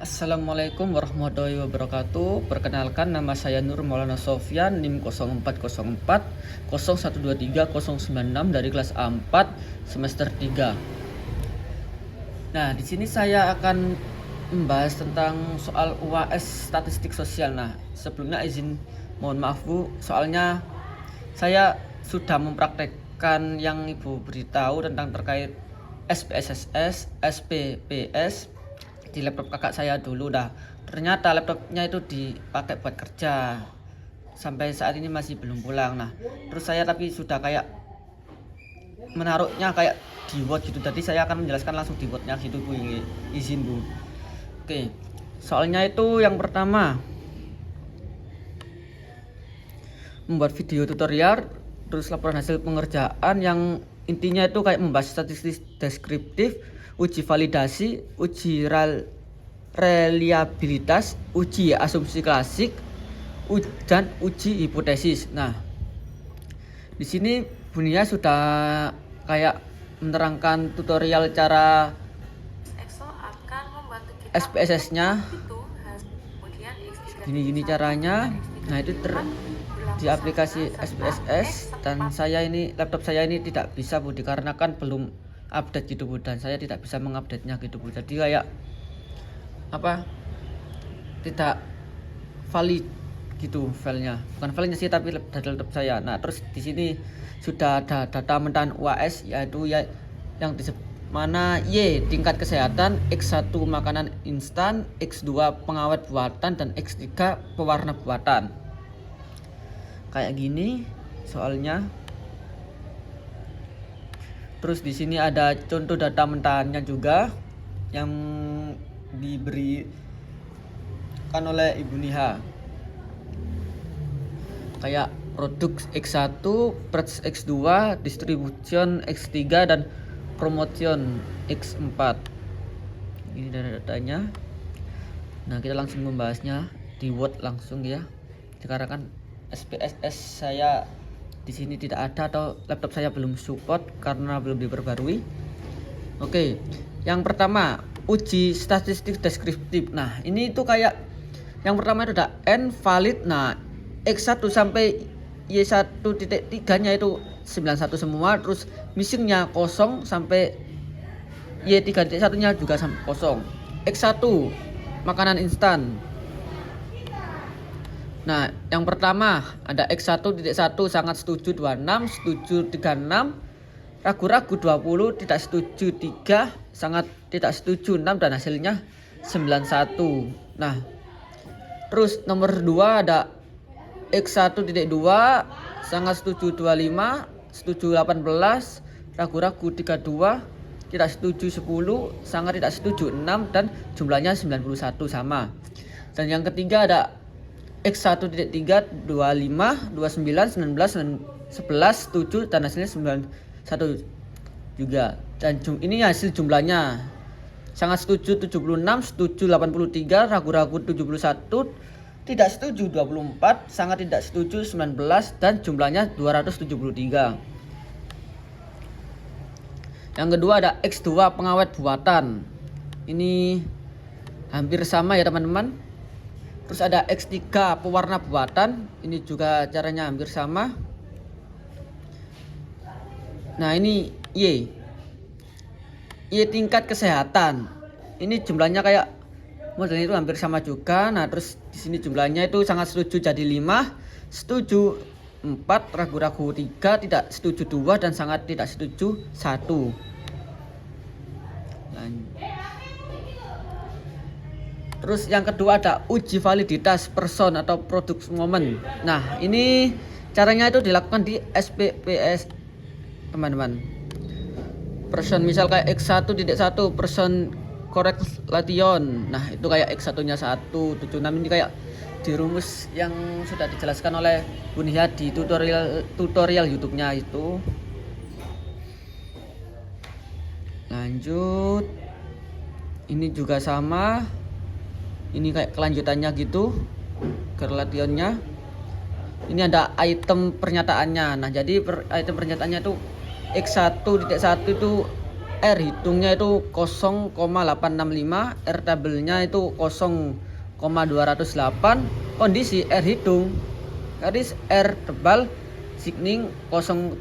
Assalamualaikum warahmatullahi wabarakatuh. Perkenalkan, nama saya Nur Maulana Sofyan, NIM 0404 0123 096 dari kelas A4 semester 3. Nah, di sini saya akan membahas tentang soal UAS statistik sosial. Nah, sebelumnya mohon maaf Bu, soalnya saya sudah mempraktekkan yang Ibu beritahu tentang terkait SPSS, SPPS di laptop kakak saya dulu. Ternyata laptopnya itu dipakai buat kerja, sampai saat ini masih belum pulang. Terus saya tapi sudah kayak menaruhnya kayak di Word gitu, jadi saya akan menjelaskan langsung di Wordnya gitu Bu, izin Bu. Oke, soalnya itu yang pertama membuat video tutorial, terus laporan hasil pengerjaan yang intinya itu kayak membahas statistik deskriptif, uji validasi, uji reliabilitas, uji asumsi klasik, dan uji hipotesis. Nah, di sini Bunia sudah kayak menerangkan tutorial cara SPSS-nya. Gini caranya. Nah, itu di aplikasi SPSS, dan laptop saya ini tidak bisa Bu, dikarenakan belum update gitu Bu, dan saya tidak bisa mengupdate-nya gitu Bu. Jadi kayak tidak valid gitu filenya. Bukan filenya sih, tapi dari laptop saya. Nah, terus di sini sudah ada data mentahan UAS, yaitu yang disebut mana Y tingkat kesehatan, X1 makanan instan, X2 pengawet buatan, dan X3 pewarna buatan. Kayak gini soalnya. Terus di sini ada contoh data mentahannya juga yang diberikan oleh Ibu Niha. Kayak produk X1, price X2, distribution X3, dan promotion X4. Ini datanya. Nah, kita langsung membahasnya di Word langsung ya. Dikarenakan SPSS saya di sini tidak ada, atau laptop saya belum support karena belum diperbarui. Oke, yang pertama uji statistik deskriptif. Nah, ini itu kayak yang pertama itu ada N valid. Nah, X1 sampai Y1.3 nya itu 91 semua, terus missingnya 0 sampai Y3.1 nya juga sampai 0. X1 makanan instan. Nah, yang pertama ada X1.1 sangat setuju 26, setuju 36, ragu-ragu 20, tidak setuju 3, sangat tidak setuju 6, dan hasilnya 91. Nah, terus nomor 2 ada X1.2 sangat setuju 25, setuju 18, ragu-ragu 32, tidak setuju 10, sangat tidak setuju 6, dan jumlahnya 91 sama. Dan yang ketiga ada X1.3 25, 29, 19, 11, 7, dan hasilnya 91 juga. Dan ini hasil jumlahnya. Sangat setuju 76, setuju 83, ragu-ragu 71, tidak setuju 24, sangat tidak setuju 19, dan jumlahnya 273. Yang kedua ada X2 pengawet buatan. Ini hampir sama ya teman-teman. Terus ada X3 pewarna buatan, ini juga caranya hampir sama. Nah, ini Y tingkat kesehatan. Ini jumlahnya kayak modelnya itu hampir sama juga. Nah, terus di sini jumlahnya itu sangat setuju jadi 5, setuju 4, ragu-ragu 3, tidak setuju 2, dan sangat tidak setuju 1. Terus yang kedua ada uji validitas person atau produk momen. Nah, ini caranya itu dilakukan di SPPS teman-teman. Person misal kayak X1.1 person correlation. Nah, itu kayak X1 nya 176. Ini kayak di rumus yang sudah dijelaskan oleh Bunia di tutorial YouTube-nya itu. Lanjut, ini juga sama. Ini kayak kelanjutannya gitu, korelationnya. Ini ada item pernyataannya. Nah, jadi item pernyataannya itu X1.1 itu R hitungnya itu 0,865, R tabelnya itu 0,208. Kondisi R hitung garis R tebal signing 0,000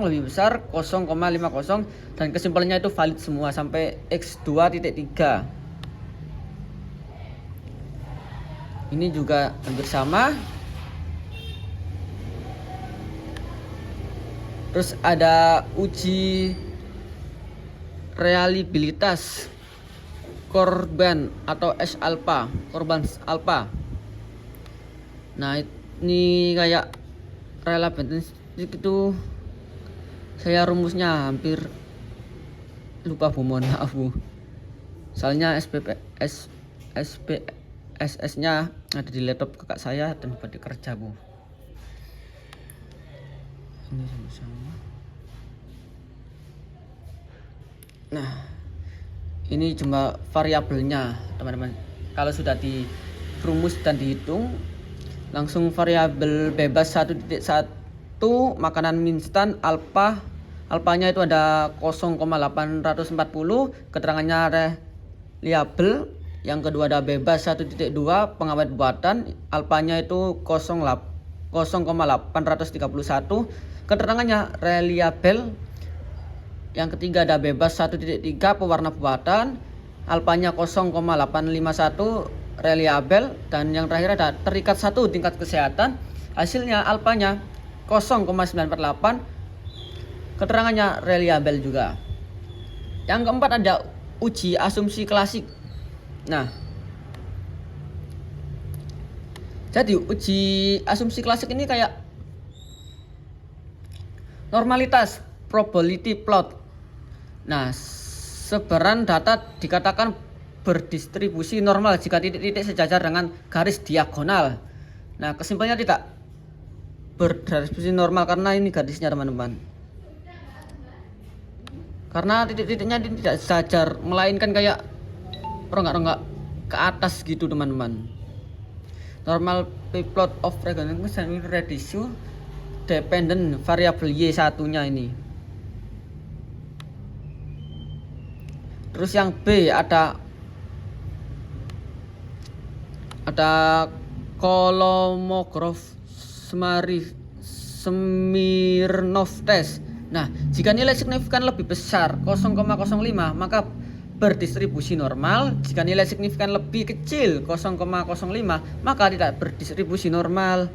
lebih besar 0,50 dan kesimpulannya itu valid semua sampai X2.3. Ini juga hampir sama. Terus ada uji reliabilitas korban atau S alpha, korban alpha. Nah, ini kayak reliabilitas itu saya rumusnya hampir lupa Bu, mohon maaf Bu. Soalnya SPSS nya ada di laptop kakak saya dan buat kerja Bu. Ini sama-sama. Nah, ini cuma variabelnya teman-teman. Kalau sudah dirumus dan dihitung, langsung variabel bebas 1.1 makanan mie instan alpanya itu ada 0,840, keterangannya reliable. Yang kedua ada bebas 1.2 pengawet buatan, alpanya itu 0,831, keterangannya reliable. Yang ketiga ada bebas 1.3 pewarna buatan, alpanya 0,851 reliable. Dan yang terakhir ada terikat 1 tingkat kesehatan, hasilnya alpanya 0,948, keterangannya reliable juga. Yang keempat ada uji asumsi klasik. Nah, jadi uji asumsi klasik ini kayak normalitas probability plot. Nah, sebaran data dikatakan berdistribusi normal jika titik-titik sejajar dengan garis diagonal. Nah, kesimpulannya tidak berdistribusi normal karena ini garisnya teman-teman. Karena titik-titiknya tidak sejajar, melainkan kayak ronggak-ronggak ke atas gitu teman-teman. Normal plot of regression ratio dependent variable Y1-nya ini. Terus yang B ada Kolmogorov Smirnov test. Nah, jika nilai signifikan lebih besar 0,05 maka berdistribusi normal. Jika nilai signifikan lebih kecil 0,05 maka tidak berdistribusi normal.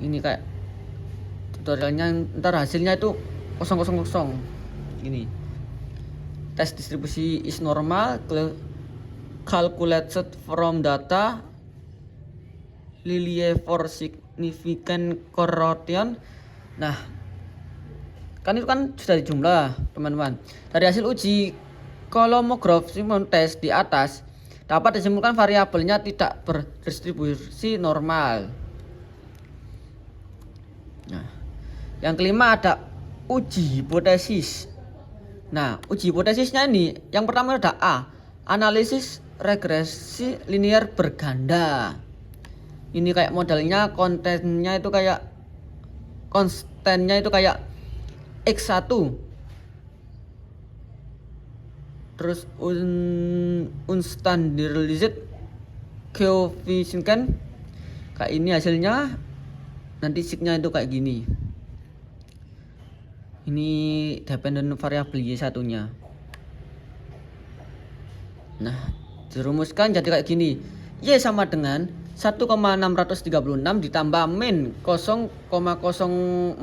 Ini kayak tutorialnya, ntar hasilnya itu 000 ini. Test distribusi is normal calculated from data Lilie for significant correlation. Nah, kan itu kan sudah dijumlah teman-teman. Dari hasil uji Kolmogorov test di atas dapat disimpulkan variabelnya tidak berdistribusi normal. Nah, yang kelima ada uji hipotesis. Nah, uji hipotesisnya ini yang pertama ada A, analisis regresi linear berganda. Ini kayak modelnya, kontennya itu kayak konstannya itu kayak X1. Terus unstandardized coefficient kan kayak ini hasilnya, nanti signya itu kayak gini. Ini dependent variable Y1-nya. Nah, dirumuskan jadi kayak gini. Y sama dengan 1,636 ditambah min 0,043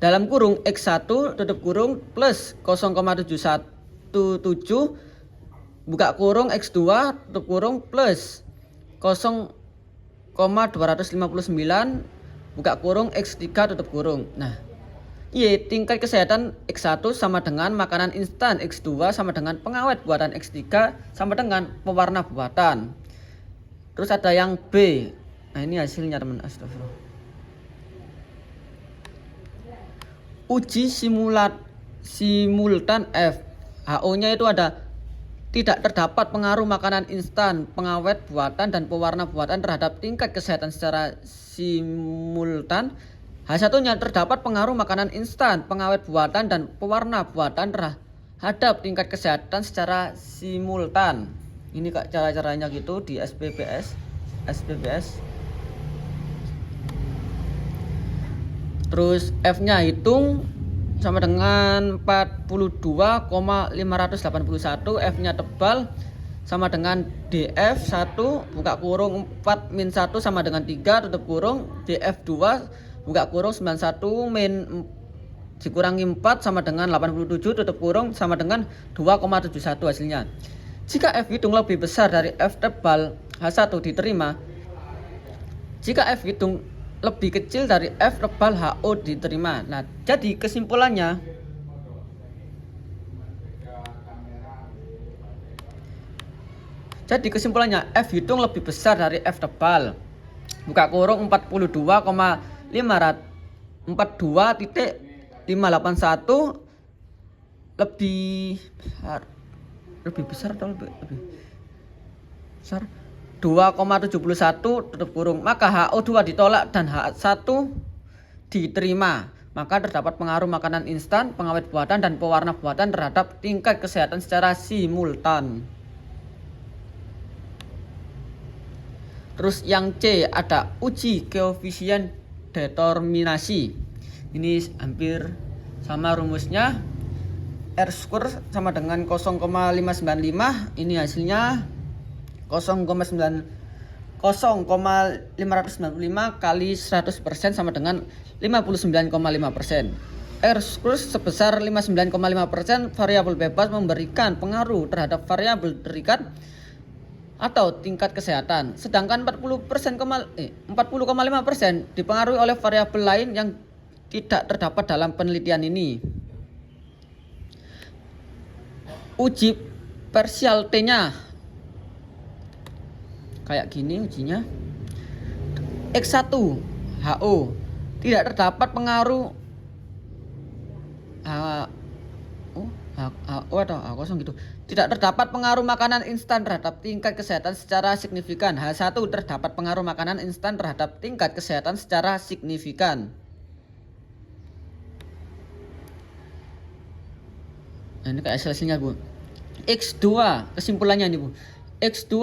dalam kurung X1 tutup kurung plus 0,717 buka kurung X2 tutup kurung plus 0,259 buka kurung X3 tutup kurung. Nah, Y tingkat kesehatan X1 sama dengan makanan instan, X2 sama dengan pengawet buatan, X3 sama dengan pewarna buatan. Terus ada yang B. Nah, ini hasilnya teman, astagfirullah. Uji simultan F. HO-nya itu ada tidak terdapat pengaruh makanan instan, pengawet buatan dan pewarna buatan terhadap tingkat kesehatan secara simultan H1-nya terdapat pengaruh makanan instan, pengawet buatan, dan pewarna buatan terhadap tingkat kesehatan secara simultan. Ini kak cara-caranya gitu di SPPS. Terus F-nya hitung sama dengan 42,581. F-nya tebal sama dengan DF 1 buka kurung 4 min 1 sama dengan 3 tutup kurung. DF 2 buka kurung 91 min dikurangi 4 sama dengan 87 tutup kurung sama dengan 2,71 hasilnya. Jika F hitung lebih besar dari F tebal, H1 diterima. Jika F hitung lebih kecil dari F tebal, HO diterima. Nah, jadi kesimpulannya F hitung lebih besar dari F tebal. Buka kurung 42,581 lebih besar atau lebih besar 2,71 tutup kurung. Maka HO2 ditolak dan H1 diterima. Maka terdapat pengaruh makanan instan, pengawet buatan, dan pewarna buatan terhadap tingkat kesehatan secara simultan. Terus yang C ada uji koefisien determinasi. Ini hampir sama rumusnya. R square sama dengan 0,595. Ini hasilnya 0,595 kali 100% sama dengan 59,5%. R square sebesar 59,5%. Variabel bebas memberikan pengaruh terhadap variabel terikat atau tingkat kesehatan, sedangkan 40,5% dipengaruhi oleh variabel lain yang tidak terdapat dalam penelitian ini. Uji parsial T-nya kayak gini ujinya. X1 HO tidak terdapat pengaruh HO atau H0 gitu. Tidak terdapat pengaruh makanan instan terhadap tingkat kesehatan secara signifikan. H1 terdapat pengaruh makanan instan terhadap tingkat kesehatan secara signifikan. Nah, ini kayak hasilnya Bu. X2 kesimpulannya nih Bu. X2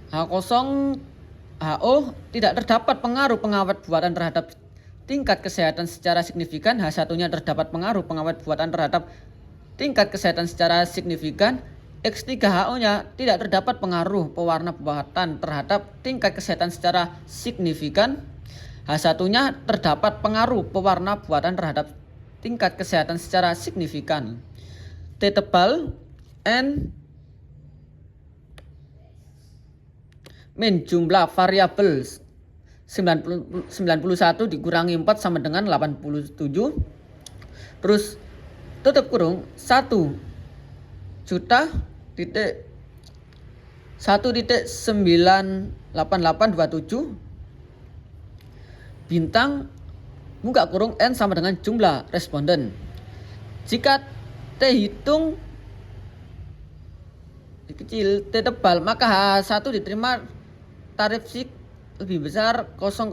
H0 HO tidak terdapat pengaruh pengawet buatan terhadap tingkat kesehatan secara signifikan. H1-nya terdapat pengaruh pengawet buatan terhadap tingkat kesehatan secara signifikan. X3HO-nya tidak terdapat pengaruh pewarna buatan terhadap tingkat kesehatan secara signifikan. H1-nya terdapat pengaruh pewarna buatan terhadap tingkat kesehatan secara signifikan. T tebal N min jumlah variabel 91 dikurangi 4 sama dengan 87. Terus tutup kurung 1,98827 bintang buka kurung N sama dengan jumlah responden. Jika T hitung kecil T tebal, maka H1 diterima tarif SIG lebih besar 0,05.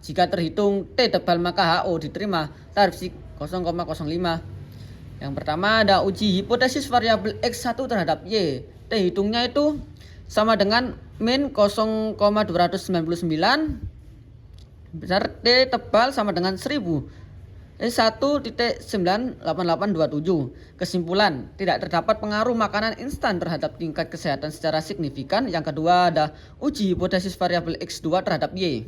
Jika terhitung T tebal, maka HO diterima tarif SIG 0,05. Yang pertama ada uji hipotesis variabel X1 terhadap Y. T hitungnya itu sama dengan min 0,299 besar T tebal sama dengan 1000. 1.98827. Kesimpulan, tidak terdapat pengaruh makanan instan terhadap tingkat kesehatan secara signifikan. Yang kedua ada uji hipotesis variabel X2 terhadap Y.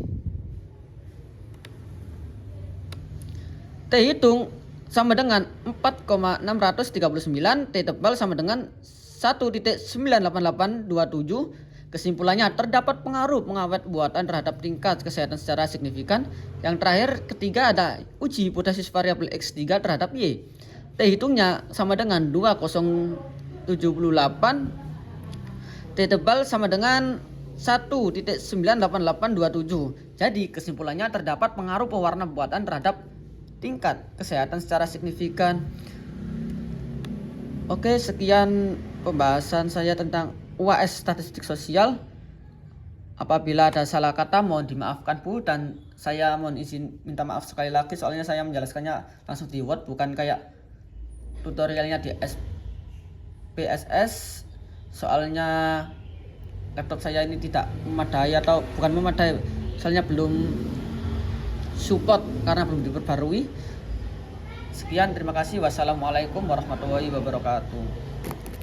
T hitung sama dengan 4,639. T tebal sama dengan 1.98827. Kesimpulannya, terdapat pengaruh pengawet buatan terhadap tingkat kesehatan secara signifikan. Yang terakhir, ketiga ada uji hipotesis variabel X3 terhadap Y. T hitungnya sama dengan 2078. T tebal sama dengan 1.98827. Jadi kesimpulannya terdapat pengaruh pewarna buatan terhadap tingkat kesehatan secara signifikan. Oke, sekian pembahasan saya tentang UAS statistik sosial. Apabila ada salah kata mohon dimaafkan Bu, dan saya mohon izin minta maaf sekali lagi soalnya saya menjelaskannya langsung di Word bukan kayak tutorialnya di SPSS. Soalnya laptop saya ini tidak memadai, atau bukan memadai, soalnya belum support karena belum diperbarui. Sekian, terima kasih. Wassalamualaikum warahmatullahi wabarakatuh.